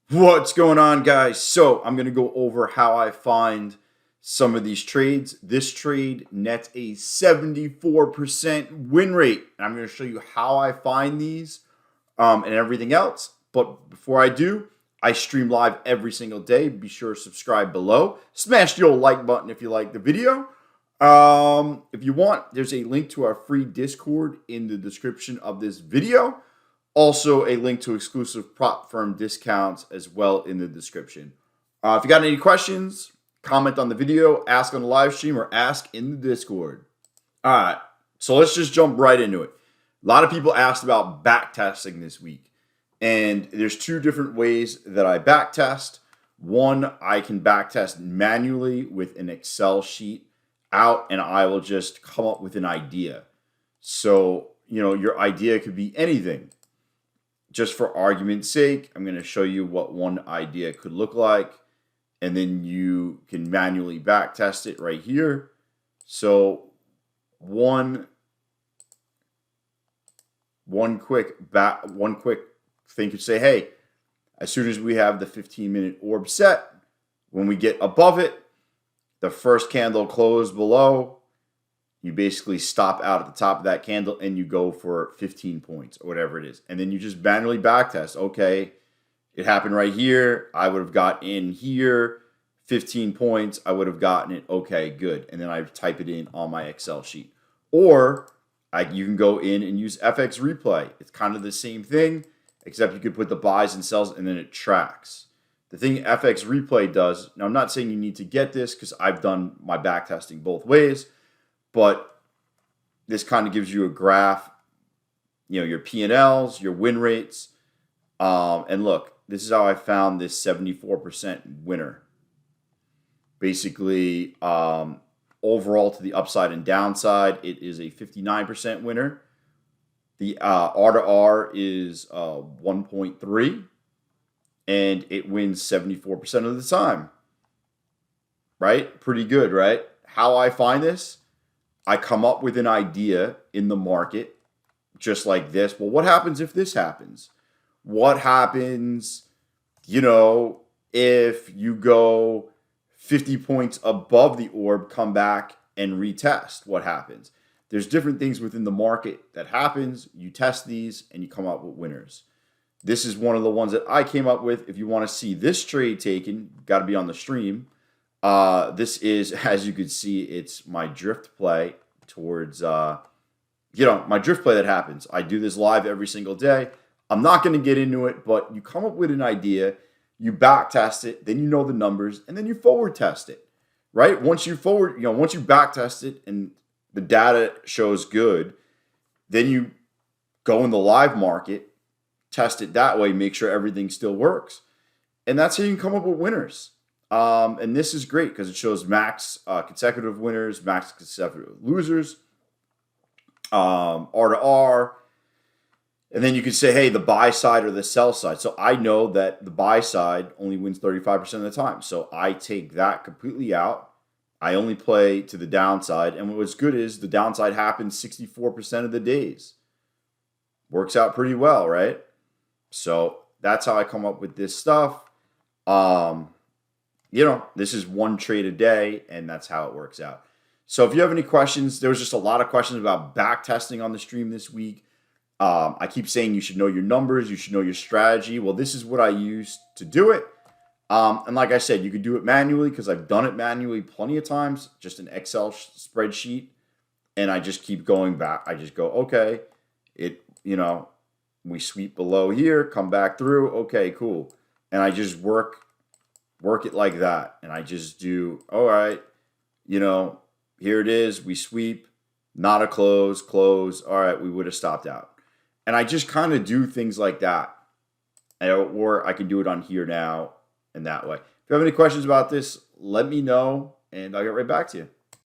What's going on, guys? So I'm going to go over how I find some of these trades. This trade nets a 74% win rate. And I'm going to show you how I find these and everything else. But before I do, I stream live every single day. Be sure to subscribe below. Smash the old like button if you like the video. If you want, there's a link to our free Discord in the description of this video. Also, a link to exclusive prop firm discounts as well in the description. If you got any questions, comment on the video, ask on the live stream, or ask in the Discord. All right, so let's just jump right into it. A lot of people asked about back testing this week, and there's two different ways that I back test. One, I can back test manually with an Excel sheet out, and I will just come up with an idea. So, your idea could be anything. Just for argument's sake, I'm going to show you what one idea could look like, and then you can manually back test it right here. So one quick thing could say, hey, as soon as we have the 15-minute orb set, when we get above it, the first candle closed below, you basically stop out at the top of that candle and you go for 15 points or whatever it is. And then you just manually backtest. Okay, it happened right here. I would have got in here 15 points. I would have gotten it. Okay, good. And then I type it in on my Excel sheet. Or you can go in and use FX replay. It's kind of the same thing, except you could put the buys and sells and then it tracks. The thing FX replay does, now I'm not saying you need to get this because I've done my backtesting both ways, but this kind of gives you a graph, your P&Ls, your win rates. And look, this is how I found this 74% winner. Basically, overall to the upside and downside, it is a 59% winner. The R to R is 1.3, and it wins 74% of the time. Right? Pretty good, right? How I find this? I come up with an idea in the market, just like this. Well, what happens if this happens? What happens, if you go 50 points above the orb, come back and retest? What happens? There's different things within the market that happens. You test these and you come up with winners. This is one of the ones that I came up with. If you want to see this trade taken, got to be on the stream. This is, as you can see, it's my drift play towards, my drift play that happens. I do this live every single day. I'm not going to get into it, but you come up with an idea, you back test it, then you know the numbers, and then you forward test it, right? Once you back test it and the data shows good, then you go in the live market, test it that way, make sure everything still works. And that's how you can come up with winners. And this is great because it shows max consecutive winners, max consecutive losers, R to R. And then you could say, hey, the buy side or the sell side. So I know that the buy side only wins 35% of the time. So I take that completely out. I only play to the downside. And what's good is the downside happens 64% of the days. Works out pretty well, right? So that's how I come up with this stuff. This is one trade a day, and that's how it works out. So if you have any questions, there was just a lot of questions about back testing on the stream this week. I keep saying you should know your numbers, you should know your strategy. Well, this is what I use to do it. And like I said, you could do it manually because I've done it manually plenty of times, just an Excel spreadsheet. And I just keep going back. I just go, okay, we sweep below here, come back through. Okay, cool. And I just work it like that. And I just do, all right, here it is. We sweep, not a close. All right, we would have stopped out. And I just kind of do things like that. Or I can do it on here now and that way. If you have any questions about this, let me know and I'll get right back to you.